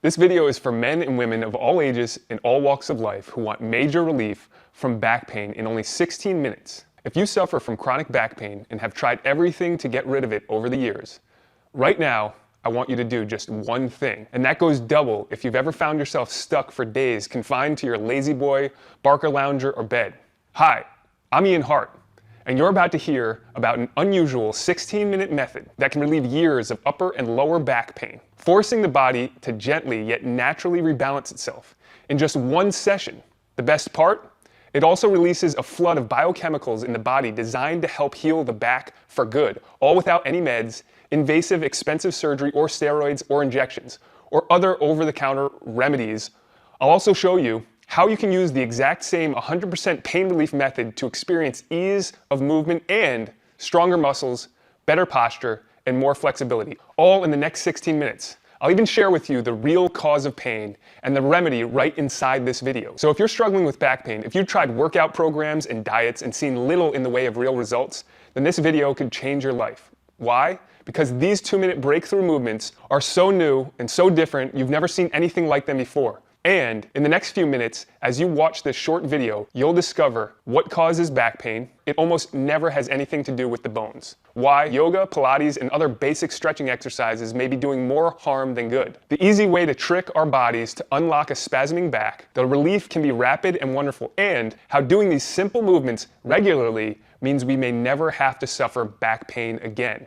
This video is for men and women of all ages and all walks of life who want major relief from back pain in only 16 minutes. If you suffer from chronic back pain and have tried everything to get rid of it over the years, right now, I want you to do just one thing, and that goes double if you've ever found yourself stuck for days confined to your lazy boy, Barker lounger, or bed. Hi, I'm Ian Hart, and you're about to hear about an unusual 16-minute method that can relieve years of upper and lower back pain, forcing the body to gently yet naturally rebalance itself in just one session. The best part? It also releases a flood of biochemicals in the body designed to help heal the back for good, all without any meds, invasive, expensive surgery, or steroids, or injections, or other over-the-counter remedies. I'll also show you how you can use the exact same 100% pain relief method to experience ease of movement and stronger muscles, better posture, and more flexibility, all in the next 16 minutes. I'll even share with you the real cause of pain and the remedy right inside this video. So if you're struggling with back pain, if you've tried workout programs and diets and seen little in the way of real results, then this video could change your life. Why? Because these 2-minute breakthrough movements are so new and so different, you've never seen anything like them before. And in the next few minutes, as you watch this short video, you'll discover what causes back pain. It almost never has anything to do with the bones. Why yoga, Pilates, and other basic stretching exercises may be doing more harm than good. The easy way to trick our bodies to unlock a spasming back, the relief can be rapid and wonderful, and how doing these simple movements regularly means we may never have to suffer back pain again.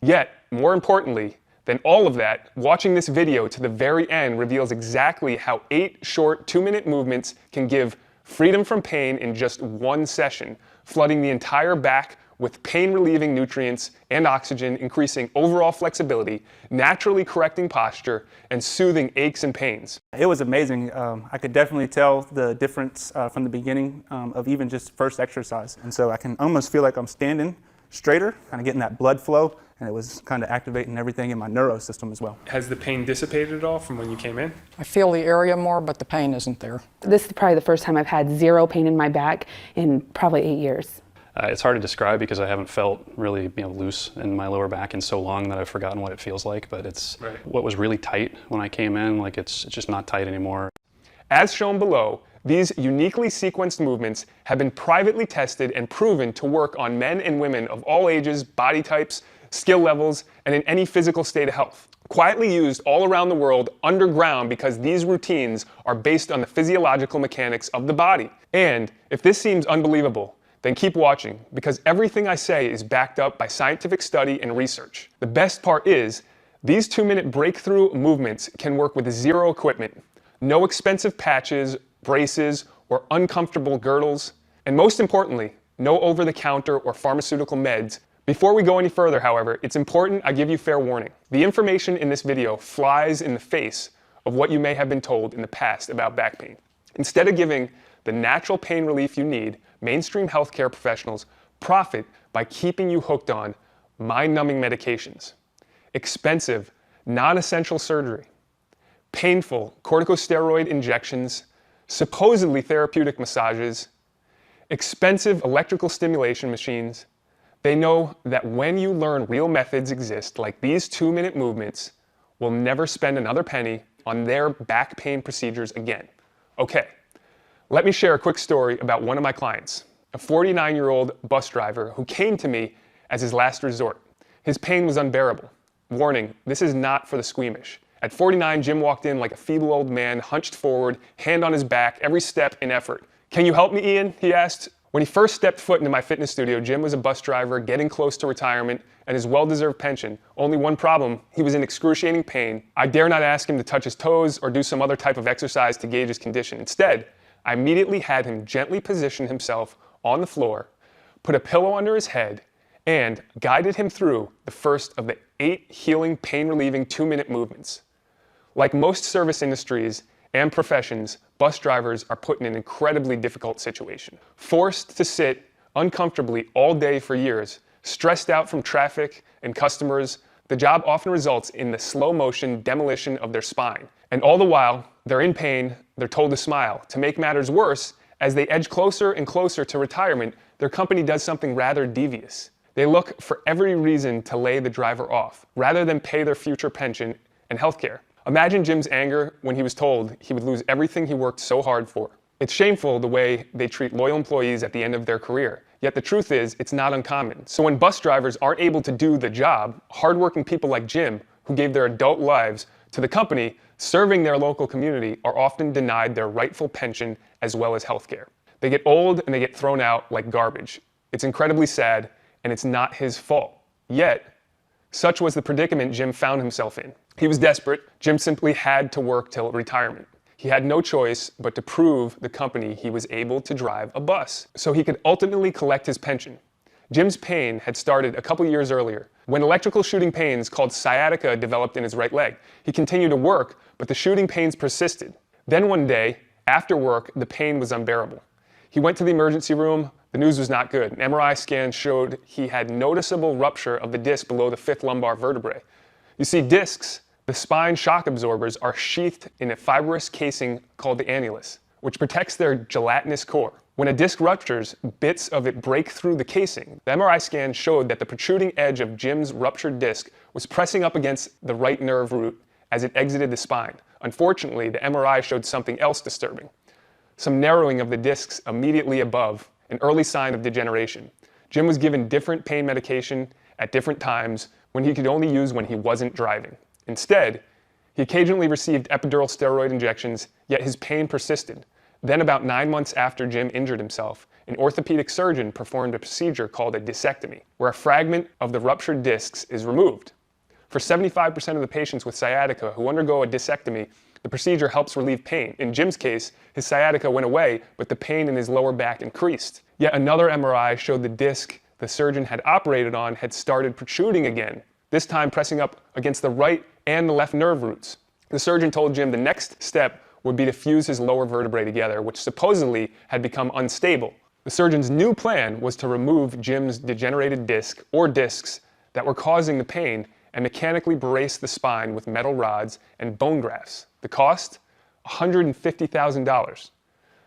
Yet, more importantly than all of that, watching this video to the very end reveals exactly how 8 short 2-minute movements can give freedom from pain in just one session, flooding the entire back with pain-relieving nutrients and oxygen, increasing overall flexibility, naturally correcting posture, and soothing aches and pains. It was amazing. I could definitely tell the difference from the beginning of even just first exercise. And so I can almost feel like I'm standing straighter, kind of getting that blood flow, and it was kind of activating everything in my neuro system as well. Has the pain dissipated at all from when you came in? I feel the area more, but the pain isn't there. This is probably the first time I've had zero pain in my back in probably 8 years. It's hard to describe because I haven't felt really loose in my lower back in so long that I've forgotten what it feels like, but it's what was really tight when I came in, like it's just not tight anymore. As shown below, these uniquely sequenced movements have been privately tested and proven to work on men and women of all ages, body types, skill levels, and in any physical state of health. Quietly used all around the world underground because these routines are based on the physiological mechanics of the body. And if this seems unbelievable, then keep watching, because everything I say is backed up by scientific study and research. The best part is, these 2-minute breakthrough movements can work with zero equipment, no expensive patches, braces, or uncomfortable girdles, and most importantly, no over-the-counter or pharmaceutical meds. Before we go any further, however, it's important I give you fair warning. The information in this video flies in the face of what you may have been told in the past about back pain. Instead of giving the natural pain relief you need, mainstream healthcare professionals profit by keeping you hooked on mind-numbing medications, expensive, non-essential surgery, painful corticosteroid injections, supposedly therapeutic massages, expensive electrical stimulation machines. They know that when you learn real methods exist, like these 2-minute movements, will never spend another penny on their back pain procedures again. Okay, let me share a quick story about one of my clients, a 49-year-old bus driver who came to me as his last resort. His pain was unbearable. Warning, this is not for the squeamish. At 49, Jim walked in like a feeble old man, hunched forward, hand on his back, every step in effort. "Can you help me, Ian?" he asked. When he first stepped foot into my fitness studio, Jim was a bus driver getting close to retirement and his well-deserved pension. Only one problem, he was in excruciating pain. I dare not ask him to touch his toes or do some other type of exercise to gauge his condition. Instead, I immediately had him gently position himself on the floor, put a pillow under his head, and guided him through the first of the 8 healing, pain-relieving 2-minute movements. Like most service industries and professions, bus drivers are put in an incredibly difficult situation. Forced to sit uncomfortably all day for years, stressed out from traffic and customers, the job often results in the slow-motion demolition of their spine. And all the while, they're in pain, they're told to smile. To make matters worse, as they edge closer and closer to retirement, their company does something rather devious. They look for every reason to lay the driver off, rather than pay their future pension and healthcare. Imagine Jim's anger when he was told he would lose everything he worked so hard for. It's shameful the way they treat loyal employees at the end of their career. Yet the truth is, it's not uncommon. So when bus drivers aren't able to do the job, hardworking people like Jim, who gave their adult lives to the company, serving their local community, are often denied their rightful pension as well as health care. They get old and they get thrown out like garbage. It's incredibly sad, and it's not his fault. Yet, such was the predicament Jim found himself in. He was desperate. Jim simply had to work till retirement. He had no choice but to prove the company he was able to drive a bus, so he could ultimately collect his pension. Jim's pain had started a couple years earlier, when electrical shooting pains called sciatica developed in his right leg. He continued to work, but the shooting pains persisted. Then one day, after work, the pain was unbearable. He went to the emergency room. The news was not good. An MRI scan showed he had noticeable rupture of the disc below the 5th lumbar vertebrae. You see, discs, the spine shock absorbers, are sheathed in a fibrous casing called the annulus, which protects their gelatinous core. When a disc ruptures, bits of it break through the casing. The MRI scan showed that the protruding edge of Jim's ruptured disc was pressing up against the right nerve root as it exited the spine. Unfortunately, the MRI showed something else disturbing: some narrowing of the discs immediately above, an early sign of degeneration. Jim was given different pain medication at different times when he could only use when he wasn't driving. Instead, he occasionally received epidural steroid injections, yet his pain persisted. Then, about 9 months after Jim injured himself, an orthopedic surgeon performed a procedure called a discectomy, where a fragment of the ruptured discs is removed. For 75% of the patients with sciatica who undergo a discectomy, the procedure helps relieve pain. In Jim's case, his sciatica went away, but the pain in his lower back increased. Yet another MRI showed the disc the surgeon had operated on had started protruding again, this time pressing up against the right and the left nerve roots. The surgeon told Jim the next step would be to fuse his lower vertebrae together, which supposedly had become unstable. The surgeon's new plan was to remove Jim's degenerated disc, or discs, that were causing the pain, and mechanically brace the spine with metal rods and bone grafts. The cost? $150,000.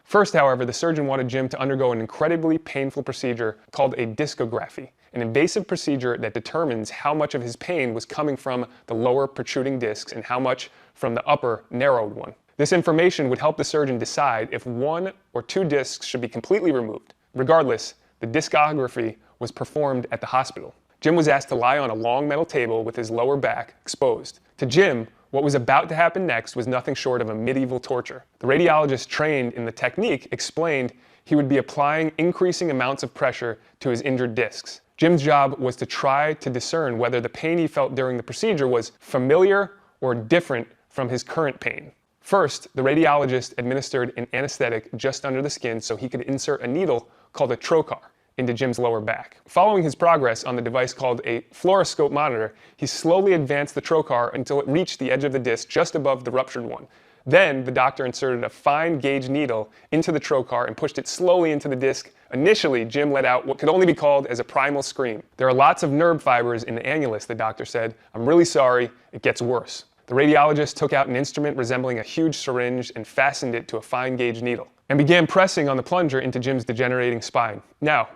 First, however, the surgeon wanted Jim to undergo an incredibly painful procedure called a discography, an invasive procedure that determines how much of his pain was coming from the lower protruding discs and how much from the upper narrowed one. This information would help the surgeon decide if 1 or 2 discs should be completely removed. Regardless, the discography was performed at the hospital. Jim was asked to lie on a long metal table with his lower back exposed. To Jim, what was about to happen next was nothing short of a medieval torture. The radiologist trained in the technique explained he would be applying increasing amounts of pressure to his injured discs. Jim's job was to try to discern whether the pain he felt during the procedure was familiar or different from his current pain. First, the radiologist administered an anesthetic just under the skin so he could insert a needle called a trocar into Jim's lower back. Following his progress on the device called a fluoroscope monitor, he slowly advanced the trocar until it reached the edge of the disc just above the ruptured one. Then, the doctor inserted a fine gauge needle into the trocar and pushed it slowly into the disc. Initially, Jim let out what could only be called as a primal scream. "There are lots of nerve fibers in the annulus," the doctor said. "I'm really sorry, it gets worse." The radiologist took out an instrument resembling a huge syringe and fastened it to a fine gauge needle, and began pressing on the plunger into Jim's degenerating spine. "Now,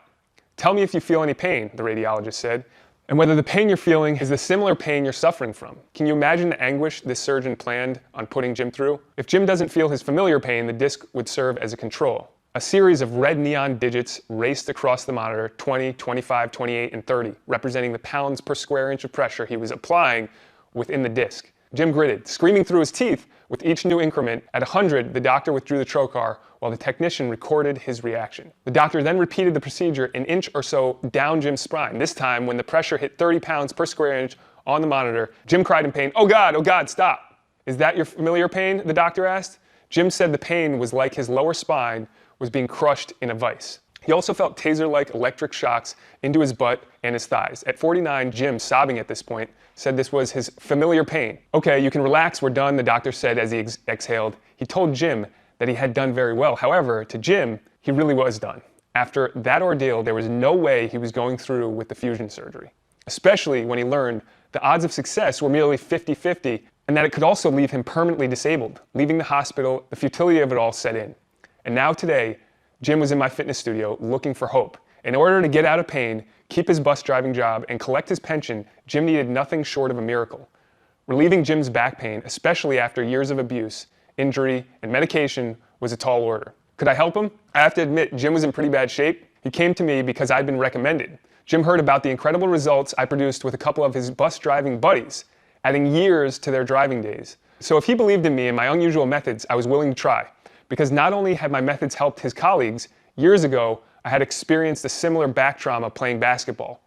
tell me if you feel any pain," the radiologist said, "and whether the pain you're feeling is the similar pain you're suffering from." Can you imagine the anguish this surgeon planned on putting Jim through? If Jim doesn't feel his familiar pain, the disc would serve as a control. A series of red neon digits raced across the monitor, 20, 25, 28, and 30, representing the pounds per square inch of pressure he was applying within the disc. Jim gritted, screaming through his teeth with each new increment. At 100, the doctor withdrew the trocar while the technician recorded his reaction. The doctor then repeated the procedure an inch or so down Jim's spine. This time, when the pressure hit 30 pounds per square inch on the monitor, Jim cried in pain, oh God, stop." "Is that your familiar pain?" the doctor asked. Jim said the pain was like his lower spine was being crushed in a vice. He also felt taser-like electric shocks into his butt and his thighs. At 49, Jim, sobbing at this point, said this was his familiar pain. "Okay, you can relax, we're done," the doctor said as he exhaled. He told Jim that he had done very well. However, to Jim, he really was done. After that ordeal, there was no way he was going through with the fusion surgery, especially when he learned the odds of success were merely 50-50 and that it could also leave him permanently disabled. Leaving the hospital, the futility of it all set in. And now today, Jim was in my fitness studio looking for hope. In order to get out of pain, keep his bus driving job, and collect his pension, Jim needed nothing short of a miracle. Relieving Jim's back pain, especially after years of abuse, injury, and medication, was a tall order. Could I help him? I have to admit, Jim was in pretty bad shape. He came to me because I'd been recommended. Jim heard about the incredible results I produced with a couple of his bus driving buddies, adding years to their driving days. So if he believed in me and my unusual methods, I was willing to try. Because not only had my methods helped his colleagues, years ago, I had experienced a similar back trauma playing basketball.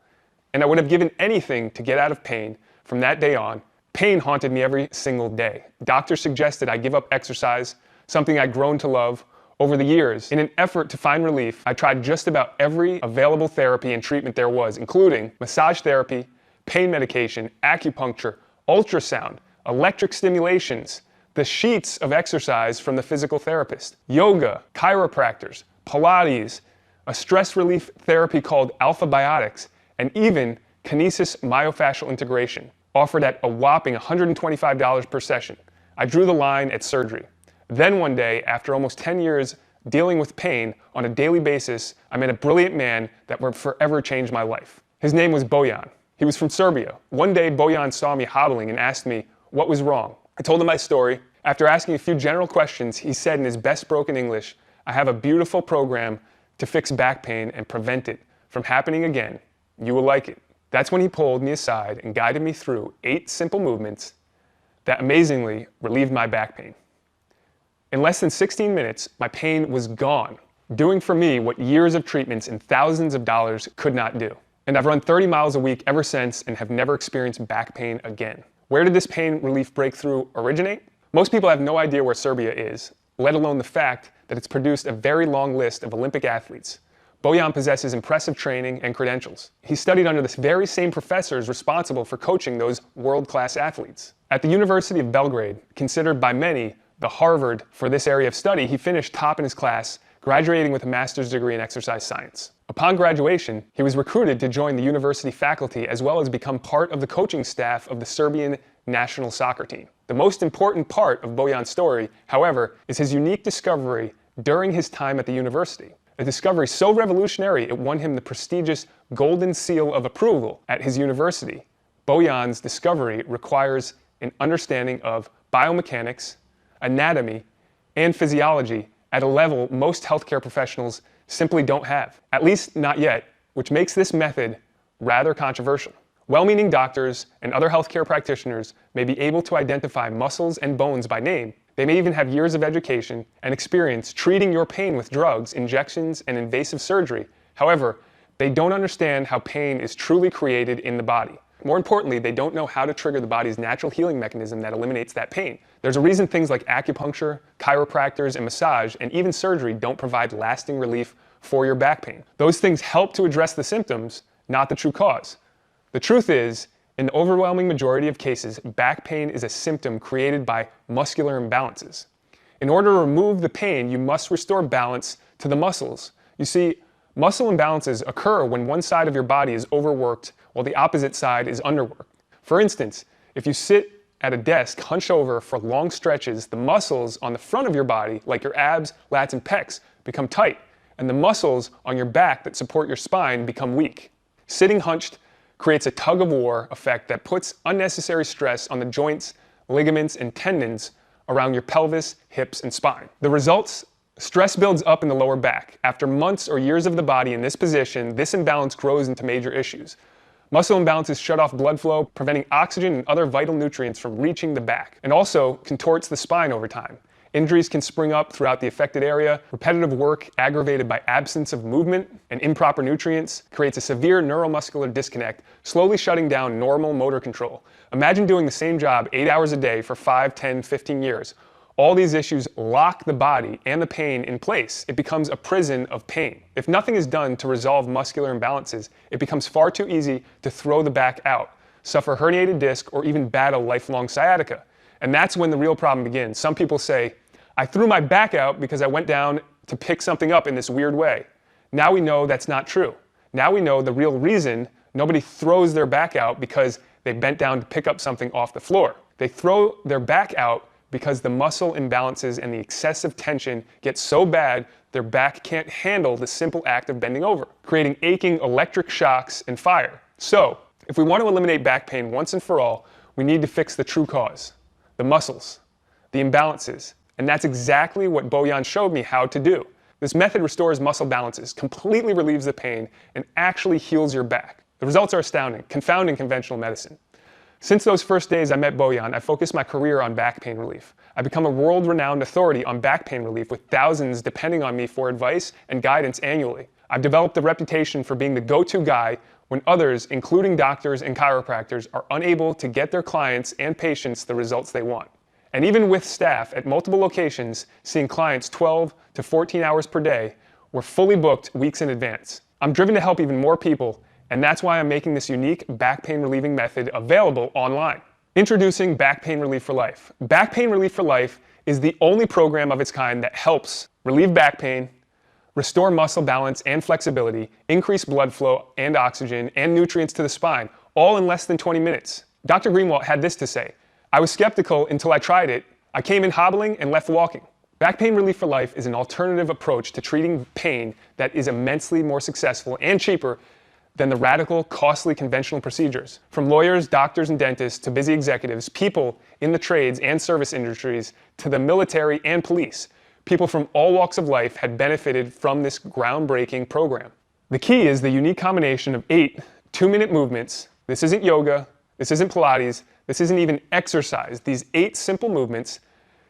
And I would have given anything to get out of pain. From that day on, pain haunted me every single day. Doctors suggested I give up exercise, something I'd grown to love. Over the years, in an effort to find relief, I tried just about every available therapy and treatment there was, including massage therapy, pain medication, acupuncture, ultrasound, electric stimulations, the sheets of exercise from the physical therapist, yoga, chiropractors, Pilates, a stress relief therapy called Alpha Biotics, and even kinesis myofascial integration, offered at a whopping $125 per session. I drew the line at surgery. Then one day, after almost 10 years dealing with pain on a daily basis, I met a brilliant man that would forever change my life. His name was Bojan. He was from Serbia. One day, Bojan saw me hobbling and asked me what was wrong. I told him my story. After asking a few general questions, he said in his best broken English, "I have a beautiful program to fix back pain and prevent it from happening again. You will like it." That's when he pulled me aside and guided me through 8 simple movements that amazingly relieved my back pain. In less than 16 minutes, my pain was gone, doing for me what years of treatments and thousands of dollars could not do. And I've run 30 miles a week ever since and have never experienced back pain again. Where did this pain relief breakthrough originate? Most people have no idea where Serbia is, let alone the fact that it's produced a very long list of Olympic athletes. Bojan possesses impressive training and credentials. He studied under the very same professors responsible for coaching those world-class athletes. At the University of Belgrade, considered by many the Harvard for this area of study, he finished top in his class, graduating with a master's degree in exercise science. Upon graduation, he was recruited to join the university faculty as well as become part of the coaching staff of the Serbian national soccer team. The most important part of Bojan's story, however, is his unique discovery during his time at the university. A discovery so revolutionary it won him the prestigious Golden Seal of Approval at his university. Bojan's discovery requires an understanding of biomechanics, anatomy, and physiology at a level most healthcare professionals simply don't have, at least not yet, which makes this method rather controversial. Well-meaning doctors and other healthcare practitioners may be able to identify muscles and bones by name. They may even have years of education and experience treating your pain with drugs, injections, and invasive surgery. However, they don't understand how pain is truly created in the body. More importantly, they don't know how to trigger the body's natural healing mechanism that eliminates that pain. There's a reason things like acupuncture, chiropractors, and massage, and even surgery don't provide lasting relief for your back pain. Those things help to address the symptoms, not the true cause. The truth is, in the overwhelming majority of cases, back pain is a symptom created by muscular imbalances. In order to remove the pain, you must restore balance to the muscles. You see, muscle imbalances occur when one side of your body is overworked while the opposite side is underworked. For instance, if you sit at a desk hunched over for long stretches, the muscles on the front of your body, like your abs, lats, and pecs, become tight, and the muscles on your back that support your spine become weak. Sitting hunched creates a tug-of-war effect that puts unnecessary stress on the joints, ligaments, and tendons around your pelvis, hips, and spine. The results? Stress builds up in the lower back. After months or years of the body in this position, this imbalance grows into major issues. Muscle imbalances shut off blood flow, preventing oxygen and other vital nutrients from reaching the back, and also contorts the spine over time. Injuries can spring up throughout the affected area. Repetitive work, aggravated by absence of movement and improper nutrients, creates a severe neuromuscular disconnect, slowly shutting down normal motor control. Imagine doing the same job 8 hours a day for 5, 10, 15 years. All these issues lock the body and the pain in place. It becomes a prison of pain. If nothing is done to resolve muscular imbalances, it becomes far too easy to throw the back out, suffer herniated disc, or even battle lifelong sciatica. And that's when the real problem begins. Some people say, "I threw my back out because I went down to pick something up in this weird way." Now we know that's not true. Now we know the real reason nobody throws their back out because they bent down to pick up something off the floor. They throw their back out because the muscle imbalances and the excessive tension get so bad their back can't handle the simple act of bending over, creating aching electric shocks and fire. So, if we want to eliminate back pain once and for all, we need to fix the true cause, the muscles, the imbalances, and that's exactly what Boyan showed me how to do. This method restores muscle balances, completely relieves the pain, and actually heals your back. The results are astounding, confounding conventional medicine. Since those first days I met Boyan, I focused my career on back pain relief. I've become a world-renowned authority on back pain relief with thousands depending on me for advice and guidance annually. I've developed a reputation for being the go-to guy when others, including doctors and chiropractors, are unable to get their clients and patients the results they want. And even with staff at multiple locations seeing clients 12 to 14 hours per day, we're fully booked weeks in advance. I'm driven to help even more people, and that's why I'm making this unique back pain relieving method available online. Introducing Back Pain Relief for Life. Back Pain Relief for Life is the only program of its kind that helps relieve back pain, restore muscle balance and flexibility, increase blood flow and oxygen and nutrients to the spine, all in less than 20 minutes. Dr. Greenwalt had this to say, "I was skeptical until I tried it. I came in hobbling and left walking." Back Pain Relief for Life is an alternative approach to treating pain that is immensely more successful and cheaper than the radical, costly conventional procedures. From lawyers, doctors, and dentists to busy executives, people in the trades and service industries, to the military and police, people from all walks of life had benefited from this groundbreaking program. The key is the unique combination of 8 two-minute movements. This isn't yoga, this isn't Pilates, this isn't even exercise. These 8 simple movements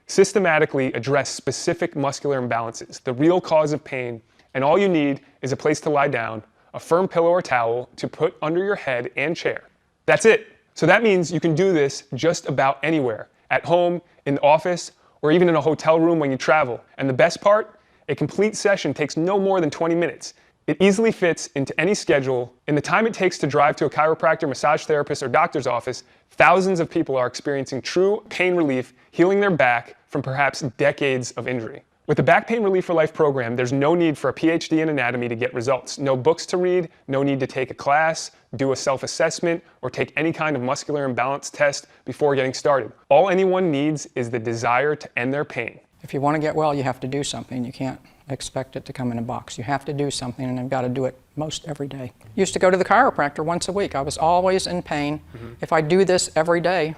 systematically address specific muscular imbalances, the real cause of pain, and all you need is a place to lie down, a firm pillow or towel to put under your head and chair. That's it. So that means you can do this just about anywhere, at home, in the office, or even in a hotel room when you travel. And the best part? A complete session takes no more than 20 minutes. It easily fits into any schedule. In the time it takes to drive to a chiropractor, massage therapist, or doctor's office, thousands of people are experiencing true pain relief, healing their back from perhaps decades of injury. With the Back Pain Relief for Life program, there's no need for a PhD in anatomy to get results. No books to read, no need to take a class, do a self-assessment, or take any kind of muscular imbalance test before getting started. All anyone needs is the desire to end their pain. If you want to get well, you have to do something. You can't expect it to come in a box. You have to do something, and I've got to do it most every day. Used to go to the chiropractor once a week. I was always in pain. If I do this every day,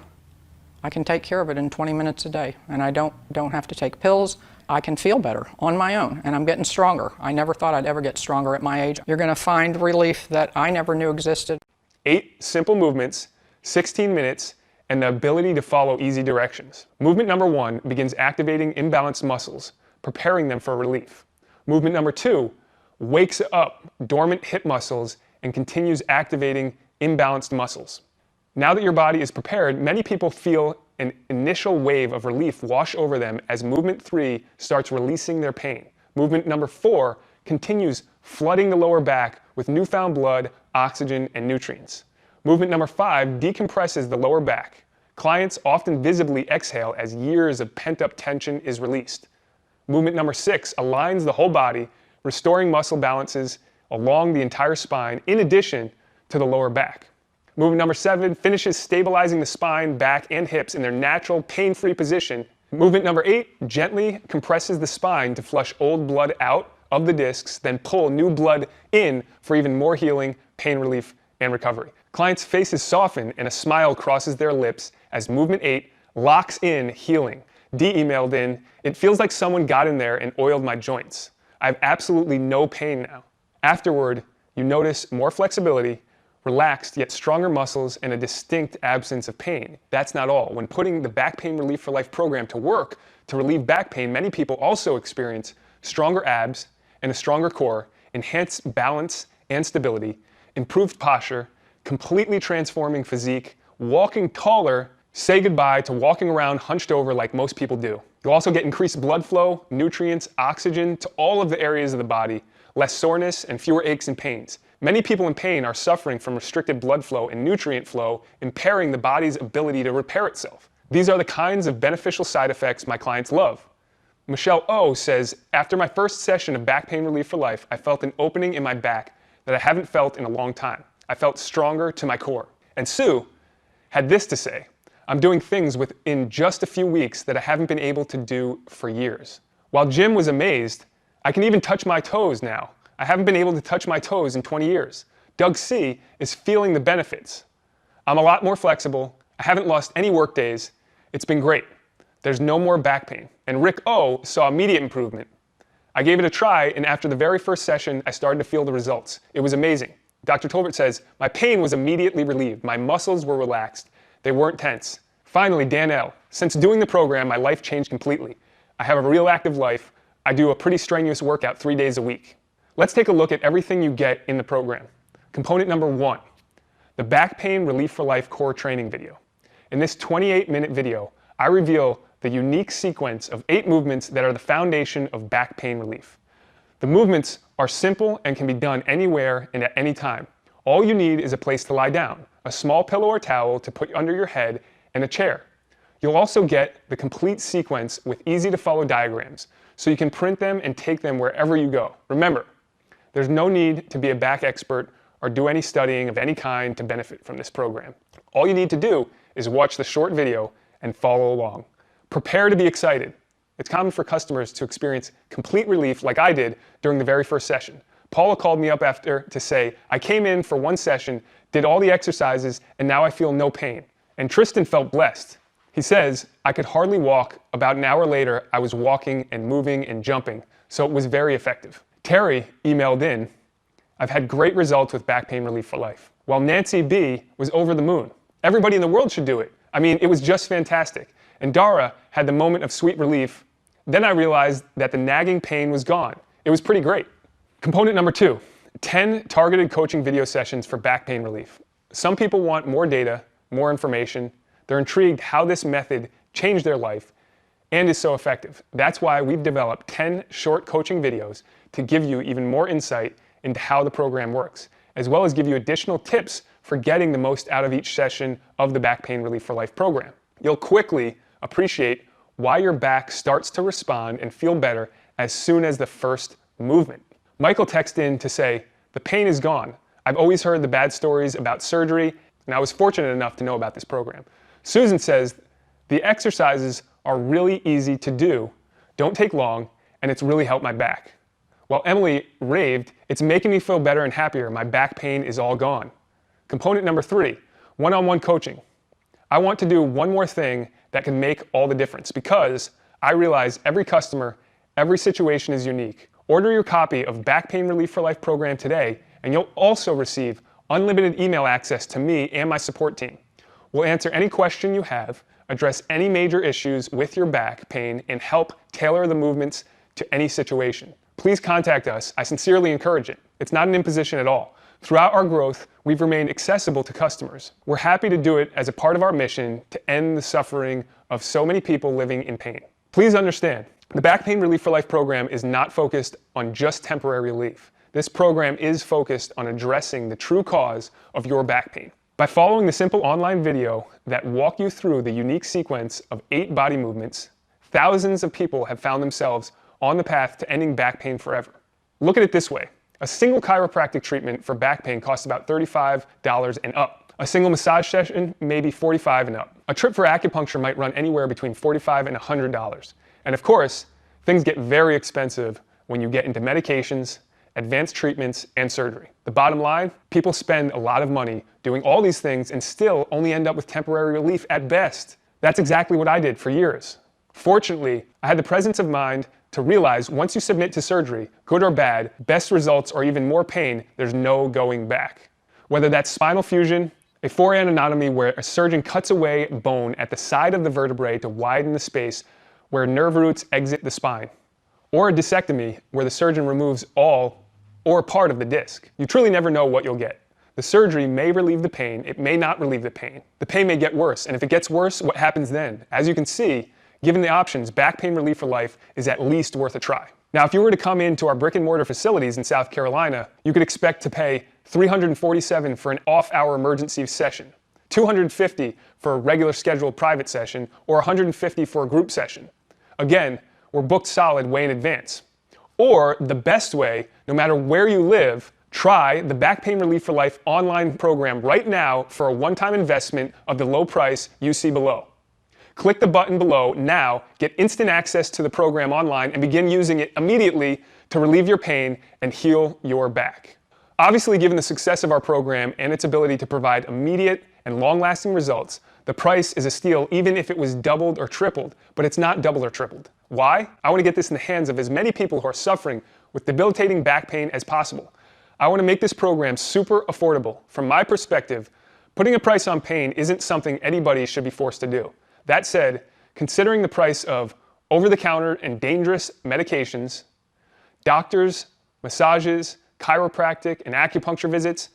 I can take care of it in 20 minutes a day, and I don't have to take pills. I can feel better on my own, and I'm getting stronger. I never thought I'd ever get stronger at my age. You're going to find relief that I never knew existed. 8 simple movements, 16 minutes, and the ability to follow easy directions. Movement number 1 begins activating imbalanced muscles, preparing them for relief. Movement number 2 wakes up dormant hip muscles and continues activating imbalanced muscles. Now that your body is prepared, many people feel an initial wave of relief wash over them as movement 3 starts releasing their pain. Movement number 4 continues flooding the lower back with newfound blood, oxygen, and nutrients. Movement number 5 decompresses the lower back. Clients often visibly exhale as years of pent-up tension is released. Movement number 6 aligns the whole body, restoring muscle balances along the entire spine in addition to the lower back. Movement number 7 finishes stabilizing the spine, back, and hips in their natural, pain-free position. Movement number 8 gently compresses the spine to flush old blood out of the discs, then pull new blood in for even more healing, pain relief, and recovery. Clients' faces soften and a smile crosses their lips as movement 8 locks in healing. D emailed in, "It feels like someone got in there and oiled my joints. I have absolutely no pain now." Afterward, you notice more flexibility, relaxed yet stronger muscles, and a distinct absence of pain. That's not all. When putting the Back Pain Relief for Life program to work to relieve back pain, many people also experience stronger abs and a stronger core, enhanced balance and stability, improved posture, completely transforming physique, walking taller, say goodbye to walking around hunched over like most people do. You'll also get increased blood flow, nutrients, oxygen to all of the areas of the body, less soreness, and fewer aches and pains. Many people in pain are suffering from restricted blood flow and nutrient flow, impairing the body's ability to repair itself. These are the kinds of beneficial side effects my clients love. Michelle O says, "After my first session of Back Pain Relief for Life, I felt an opening in my back that I haven't felt in a long time. I felt stronger to my core." And Sue had this to say, "I'm doing things within just a few weeks that I haven't been able to do for years." While Jim was amazed, "I can even touch my toes now. I haven't been able to touch my toes in 20 years. Doug C is feeling the benefits. I'm a lot more flexible. I I haven't lost any work days. It's been great. There's no more back pain. And Rick O saw immediate improvement. I gave it a try, and after the very first session, I started to feel the results. It was amazing. Dr. Tolbert says, my pain was immediately relieved. My muscles were relaxed. They weren't tense. Finally, Dan L. Since doing the program, my life changed completely. I have a real active life. I do a pretty strenuous workout 3 days a week. Let's take a look at everything you get in the program. Component number 1, the Back Pain Relief for Life core training video. In this 28-minute video, I reveal the unique sequence of 8 movements that are the foundation of back pain relief. The movements are simple and can be done anywhere and at any time. All you need is a place to lie down, a small pillow or towel to put under your head, and a chair. You'll also get the complete sequence with easy-to-follow diagrams, so you can print them and take them wherever you go. Remember, there's no need to be a back expert or do any studying of any kind to benefit from this program. All you need to do is watch the short video and follow along. Prepare to be excited. It's common for customers to experience complete relief like I did during the very first session. Paula called me up after to say, I came in for 1 session, did all the exercises, and now I feel no pain. And Tristan felt blessed. He says, I could hardly walk. About an hour later, I was walking and moving and jumping, so it was very effective. Terry emailed in, I've had great results with Back Pain Relief for Life. While Nancy B was over the moon. Everybody in the world should do it. I mean, it was just fantastic. And Dara had the moment of sweet relief. Then I realized that the nagging pain was gone. It was pretty great. Component number 2, 10 targeted coaching video sessions for back pain relief. Some people want more data, more information. They're intrigued how this method changed their life and is so effective. That's why we've developed 10 short coaching videos to give you even more insight into how the program works, as well as give you additional tips for getting the most out of each session of the Back Pain Relief for Life program. You'll quickly appreciate why your back starts to respond and feel better as soon as the first movement. Michael texted in to say, the pain is gone. I've always heard the bad stories about surgery, and I was fortunate enough to know about this program. Susan says, the exercises are really easy to do, don't take long, and it's really helped my back. While Emily raved, it's making me feel better and happier. My back pain is all gone. Component number 3, one-on-one coaching. I want to do one more thing that can make all the difference because I realize every customer, every situation is unique. Order your copy of Back Pain Relief for Life program today, and you'll also receive unlimited email access to me and my support team. We'll answer any question you have, address any major issues with your back pain, and help tailor the movements to any situation. Please contact us. I sincerely encourage it. It's not an imposition at all. Throughout our growth, we've remained accessible to customers. We're happy to do it as a part of our mission to end the suffering of so many people living in pain. Please understand, the Back Pain Relief for Life program is not focused on just temporary relief. This program is focused on addressing the true cause of your back pain. By following the simple online video that walk you through the unique sequence of 8 body movements, thousands of people have found themselves on the path to ending back pain forever. Look at it this way. A single chiropractic treatment for back pain costs about $35 and up. A single massage session may be $45 and up. A trip for acupuncture might run anywhere between $45 and $100. And of course, things get very expensive when you get into medications, advanced treatments, and surgery. The bottom line, people spend a lot of money doing all these things and still only end up with temporary relief at best. That's exactly what I did for years. Fortunately, I had the presence of mind to realize once you submit to surgery, good or bad, best results or even more pain, there's no going back. Whether that's spinal fusion, a forearm anatomy where a surgeon cuts away bone at the side of the vertebrae to widen the space where nerve roots exit the spine, or a discectomy where the surgeon removes all or part of the disc. You truly never know what you'll get. The surgery may relieve the pain, it may not relieve the pain. The pain may get worse, and if it gets worse, what happens then? As you can see, given the options, Back Pain Relief for Life is at least worth a try. Now, if you were to come into our brick and mortar facilities in South Carolina, you could expect to pay $347 for an off-hour emergency session, $250 for a regular scheduled private session, or $150 for a group session. Again, we're booked solid way in advance. Or the best way, no matter where you live, try the Back Pain Relief for Life online program right now for a one-time investment of the low price you see below. Click the button below now, get instant access to the program online, and begin using it immediately to relieve your pain and heal your back. Obviously, given the success of our program and its ability to provide immediate and long-lasting results, The price is a steal even if it was doubled or tripled, but it's not doubled or tripled. Why? I want to get this in the hands of as many people who are suffering with debilitating back pain as possible. I want to make this program super affordable. From my perspective, putting a price on pain isn't something anybody should be forced to do. That said, considering the price of over-the-counter and dangerous medications, doctors, massages, chiropractic and acupuncture visits,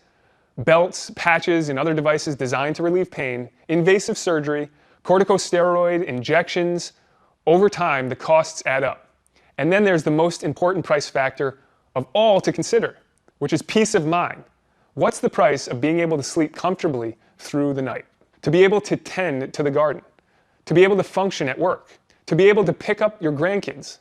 belts, patches, and other devices designed to relieve pain, invasive surgery, corticosteroid injections, over time, the costs add up. And then there's the most important price factor of all to consider, which is peace of mind. What's the price of being able to sleep comfortably through the night? To be able to tend to the garden? To be able to function at work? To be able to pick up your grandkids?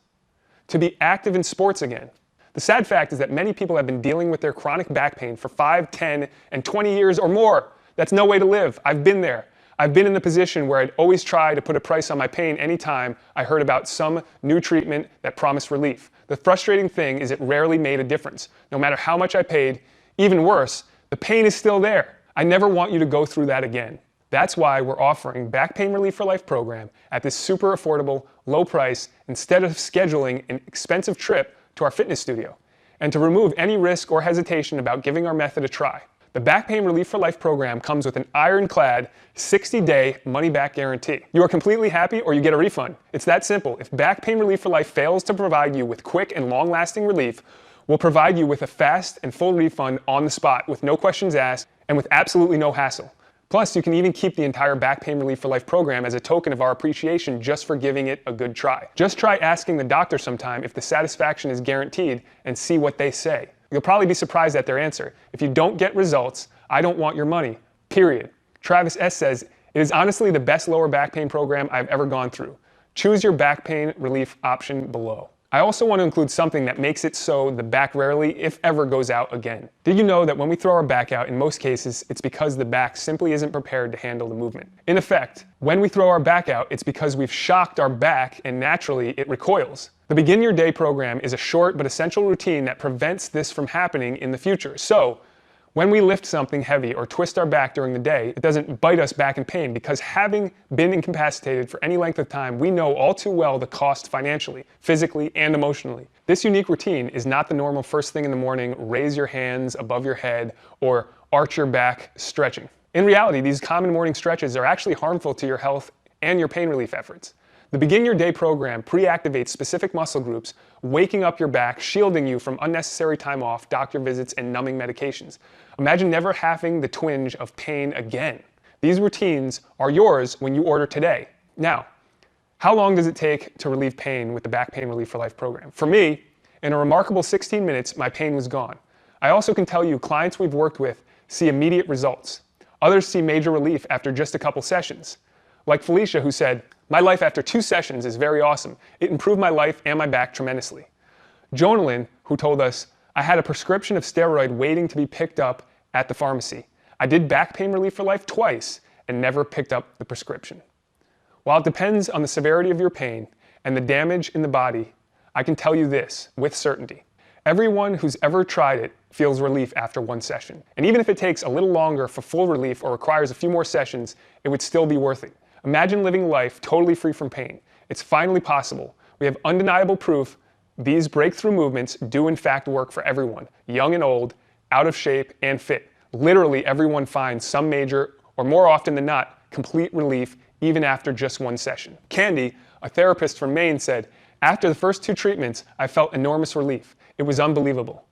To be active in sports again? The sad fact is that many people have been dealing with their chronic back pain for 5, 10, and 20 years or more. That's no way to live. I've been there. I've been in the position where I'd always try to put a price on my pain anytime I heard about some new treatment that promised relief. The frustrating thing is it rarely made a difference. No matter how much I paid, even worse, the pain is still there. I never want you to go through that again. That's why we're offering Back Pain Relief for Life program at this super affordable, low price instead of scheduling an expensive trip to our fitness studio, and to remove any risk or hesitation about giving our method a try. The Back Pain Relief for Life program comes with an ironclad 60-day money-back guarantee. You are completely happy or you get a refund. It's that simple. If Back Pain Relief for Life fails to provide you with quick and long-lasting relief, we'll provide you with a fast and full refund on the spot with no questions asked and with absolutely no hassle. Plus, you can even keep the entire Back Pain Relief for Life program as a token of our appreciation just for giving it a good try. Just try asking the doctor sometime if the satisfaction is guaranteed and see what they say. You'll probably be surprised at their answer. If you don't get results, I don't want your money, period. Travis S. says, it is honestly the best lower back pain program I've ever gone through. Choose your back pain relief option below. I also want to include something that makes it so the back rarely, if ever, goes out again. Did you know that when we throw our back out, in most cases, it's because the back simply isn't prepared to handle the movement? In effect, when we throw our back out, it's because we've shocked our back and naturally it recoils. The Begin Your Day program is a short but essential routine that prevents this from happening in the future. So, when we lift something heavy or twist our back during the day, it doesn't bite us back in pain because having been incapacitated for any length of time, we know all too well the cost financially, physically, and emotionally. This unique routine is not the normal first thing in the morning, raise your hands above your head, or arch your back stretching. In reality, these common morning stretches are actually harmful to your health and your pain relief efforts. The Begin Your Day program pre-activates specific muscle groups, waking up your back, shielding you from unnecessary time off, doctor visits, and numbing medications. Imagine never having the twinge of pain again. These routines are yours when you order today. Now, how long does it take to relieve pain with the Back Pain Relief for Life program? For me, in a remarkable 16 minutes, my pain was gone. I also can tell you clients we've worked with see immediate results. Others see major relief after just a couple sessions. Like Felicia, who said, "My life after 2 sessions is very awesome. It improved my life and my back tremendously." Jonalyn, who told us, "I had a prescription of steroid waiting to be picked up at the pharmacy. I did Back Pain Relief for Life twice and never picked up the prescription." While it depends on the severity of your pain and the damage in the body, I can tell you this with certainty. Everyone who's ever tried it feels relief after 1 session. And even if it takes a little longer for full relief or requires a few more sessions, it would still be worth it. Imagine living life totally free from pain. It's finally possible. We have undeniable proof these breakthrough movements do in fact work for everyone, young and old, out of shape and fit. Literally everyone finds some major, or more often than not, complete relief even after just 1 session. Candy, a therapist from Maine, said, "After the first 2 treatments, I felt enormous relief. It was unbelievable."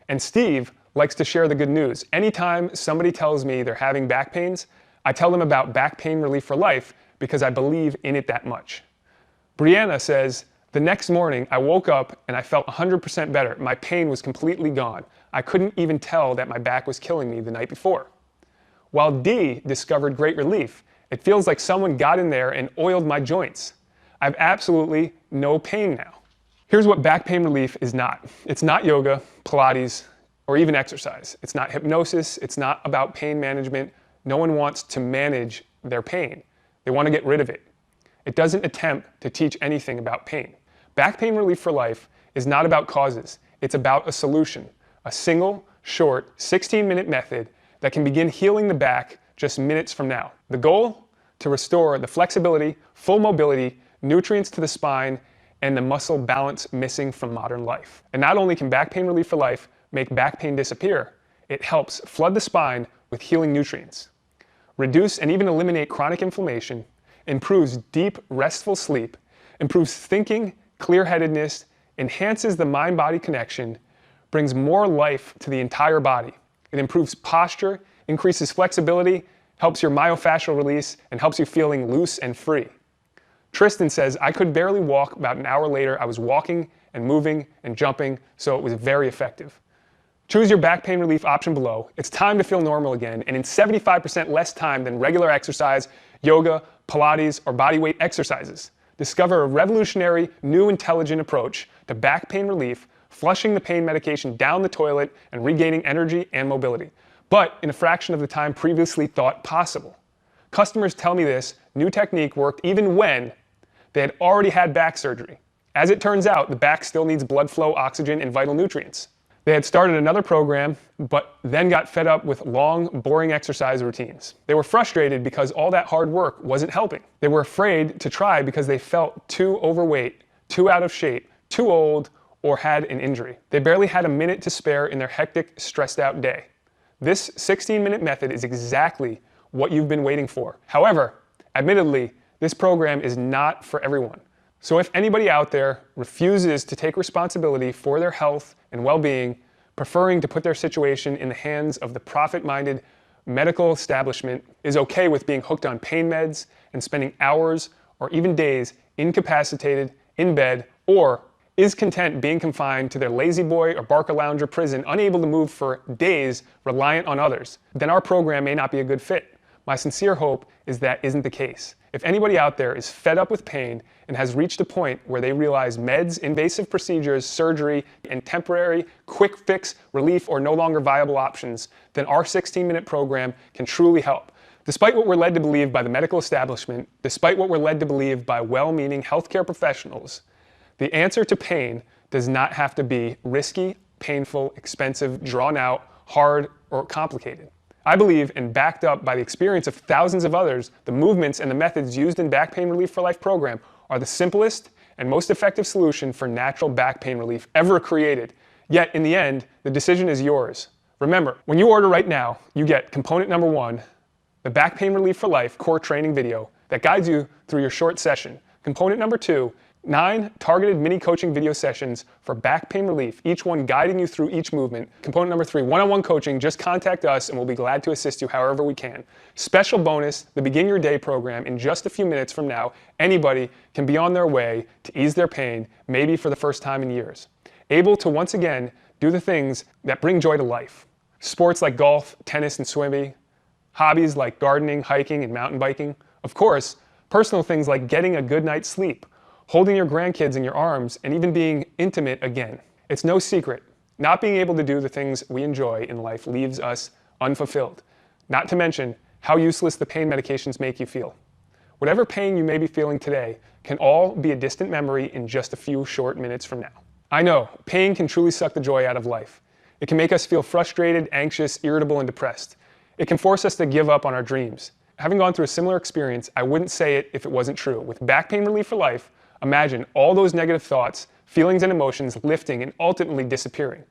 And Steve likes to share the good news. Anytime somebody tells me they're having back pains, I tell them about Back Pain Relief for Life because I believe in it that much. Brianna says, "The next morning I woke up and I felt 100% better. My pain was completely gone. I couldn't even tell that my back was killing me the night before." While Dee discovered great relief, "It feels like someone got in there and oiled my joints. I have absolutely no pain now." Here's what back pain relief is not. It's not yoga, Pilates, or even exercise. It's not hypnosis. It's not about pain management. No one wants to manage their pain. They want to get rid of it. It doesn't attempt to teach anything about pain. Back Pain Relief for Life is not about causes. It's about a solution. A single, short, 16-minute method that can begin healing the back just minutes from now. The goal? to restore the flexibility, full mobility, nutrients to the spine, and the muscle balance missing from modern life. And not only can Back Pain Relief for Life make back pain disappear, it helps flood the spine with healing nutrients, reduce and even eliminate chronic inflammation, improves deep, restful sleep, improves thinking, clear-headedness, enhances the mind-body connection, brings more life to the entire body. It improves posture, increases flexibility, helps your myofascial release, and helps you feeling loose and free. Tristan says, I could barely walk. About an hour later, I was walking and moving and jumping, so it was very effective. Choose your back pain relief option below. It's time to feel normal again, and in 75% less time than regular exercise, yoga, Pilates, or bodyweight exercises. Discover a revolutionary, new, intelligent approach to back pain relief, flushing the pain medication down the toilet and regaining energy and mobility, but in a fraction of the time previously thought possible. Customers tell me this new technique worked even when they had already had back surgery. As it turns out, the back still needs blood flow, oxygen, and vital nutrients. They had started another program, but then got fed up with long, boring exercise routines. They were frustrated because all that hard work wasn't helping. They were afraid to try because they felt too overweight, too out of shape, too old, or had an injury. They barely had a minute to spare in their hectic, stressed out day. This 16-minute method is exactly what you've been waiting for. However, admittedly, this program is not for everyone. So if anybody out there refuses to take responsibility for their health and well-being, preferring to put their situation in the hands of the profit-minded medical establishment, is okay with being hooked on pain meds and spending hours or even days incapacitated in bed, or is content being confined to their lazy boy or Barca Lounger prison, unable to move for days, reliant on others, then our program may not be a good fit. My sincere hope is that isn't the case. If anybody out there is fed up with pain and has reached a point where they realize meds, invasive procedures, surgery, and temporary, quick fix, relief are no longer viable options, then our 16-minute program can truly help. Despite what we're led to believe by the medical establishment, despite what we're led to believe by well-meaning healthcare professionals, the answer to pain does not have to be risky, painful, expensive, drawn out, hard, or complicated. I believe, and backed up by the experience of thousands of others, the movements and the methods used in Back Pain Relief for Life program are the simplest and most effective solution for natural back pain relief ever created. Yet, in the end, the decision is yours. Remember, when you order right now, you get component number 1, the Back Pain Relief for Life core training video that guides you through your short session. Component number 2, 9 targeted mini coaching video sessions for back pain relief, each one guiding you through each movement. Component number 3, one-on-one coaching. Just contact us and we'll be glad to assist you however we can. Special bonus, the Begin Your Day program. In just a few minutes from now, anybody can be on their way to ease their pain, maybe for the first time in years. Able to once again do the things that bring joy to life. Sports like golf, tennis, and swimming. Hobbies like gardening, hiking, and mountain biking. Of course, personal things like getting a good night's sleep, holding your grandkids in your arms, and even being intimate again. It's no secret. Not being able to do the things we enjoy in life leaves us unfulfilled. Not to mention how useless the pain medications make you feel. Whatever pain you may be feeling today can all be a distant memory in just a few short minutes from now. I know, pain can truly suck the joy out of life. It can make us feel frustrated, anxious, irritable, and depressed. It can force us to give up on our dreams. Having gone through a similar experience, I wouldn't say it if it wasn't true. With Back Pain Relief for Life, imagine all those negative thoughts, feelings, and emotions lifting and ultimately disappearing.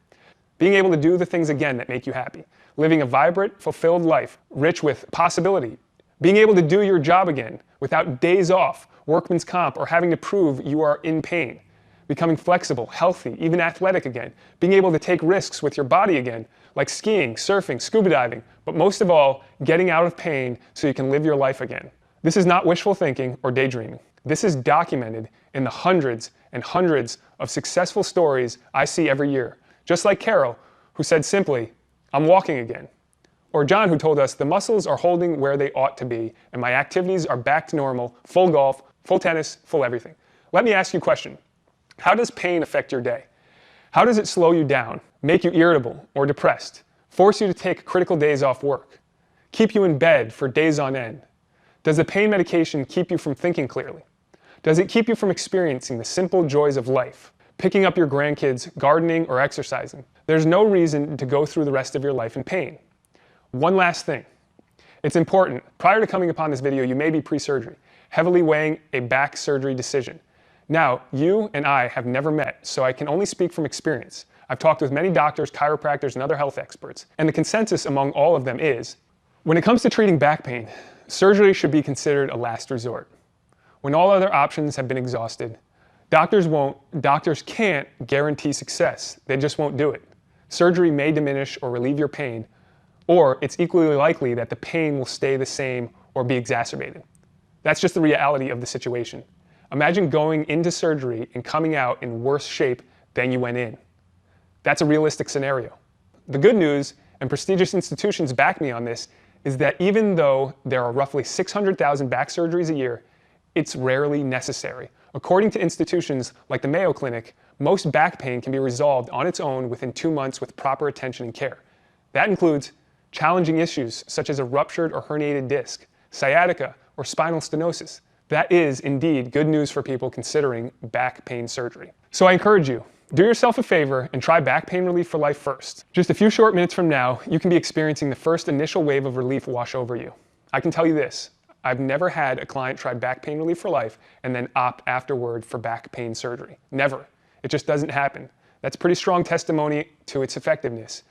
Being able to do the things again that make you happy. Living a vibrant, fulfilled life, rich with possibility. Being able to do your job again without days off, workman's comp, or having to prove you are in pain. Becoming flexible, healthy, even athletic again. Being able to take risks with your body again, like skiing, surfing, scuba diving, but most of all, getting out of pain so you can live your life again. This is not wishful thinking or daydreaming. This is documented in the hundreds and hundreds of successful stories I see every year. Just like Carol, who said simply, "I'm walking again." Or John, who told us, "The muscles are holding where they ought to be, and my activities are back to normal, full golf, full tennis, full everything." Let me ask you a question. How does pain affect your day? How does it slow you down, make you irritable or depressed, force you to take critical days off work, keep you in bed for days on end? Does the pain medication keep you from thinking clearly? Does it keep you from experiencing the simple joys of life, picking up your grandkids, gardening, or exercising? There's no reason to go through the rest of your life in pain. One last thing. It's important. Prior to coming upon this video, you may be pre-surgery, heavily weighing a back surgery decision. Now, you and I have never met, so I can only speak from experience. I've talked with many doctors, chiropractors, and other health experts, and the consensus among all of them is, when it comes to treating back pain, surgery should be considered a last resort. When all other options have been exhausted, doctors can't guarantee success. They just won't do it. Surgery may diminish or relieve your pain, or it's equally likely that the pain will stay the same or be exacerbated. That's just the reality of the situation. Imagine going into surgery and coming out in worse shape than you went in. That's a realistic scenario. The good news, and prestigious institutions back me on this, is that even though there are roughly 600,000 back surgeries a year, it's rarely necessary. According to institutions like the Mayo Clinic, most back pain can be resolved on its own within 2 months with proper attention and care. That includes challenging issues such as a ruptured or herniated disc, sciatica, or spinal stenosis. That is indeed good news for people considering back pain surgery. So I encourage you, do yourself a favor and try Back Pain Relief for Life first. Just a few short minutes from now, you can be experiencing the first initial wave of relief wash over you. I can tell you this, I've never had a client try Back Pain Relief for Life and then opt afterward for back pain surgery. Never. It just doesn't happen. That's pretty strong testimony to its effectiveness.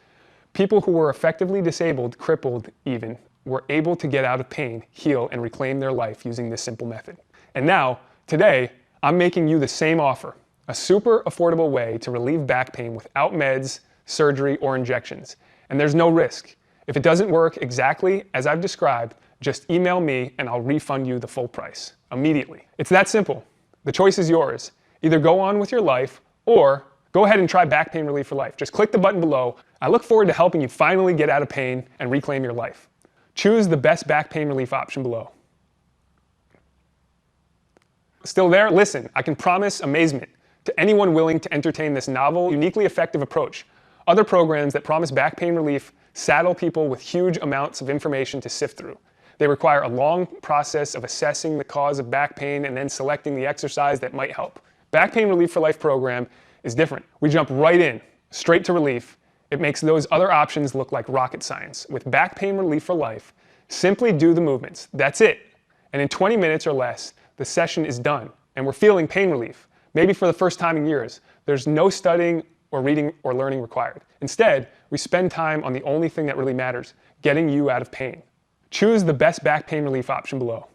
People who were effectively disabled, crippled even, were able to get out of pain, heal, and reclaim their life using this simple method. And now, today, I'm making you the same offer, a super affordable way to relieve back pain without meds, surgery, or injections. And there's no risk. If it doesn't work exactly as I've described, just email me and I'll refund you the full price immediately. It's that simple. The choice is yours. Either go on with your life or go ahead and try Back Pain Relief for Life. Just click the button below. I look forward to helping you finally get out of pain and reclaim your life. Choose the best back pain relief option below. Still there? Listen, I can promise amazement to anyone willing to entertain this novel, uniquely effective approach. Other programs that promise back pain relief saddle people with huge amounts of information to sift through. They require a long process of assessing the cause of back pain and then selecting the exercise that might help. Back Pain Relief for Life program is different. We jump right in, straight to relief. It makes those other options look like rocket science. With Back Pain Relief for Life, simply do the movements. That's it. And in 20 minutes or less, the session is done, and we're feeling pain relief. Maybe for the first time in years. There's no studying or reading or learning required. Instead, we spend time on the only thing that really matters, getting you out of pain. Choose the best back pain relief option below.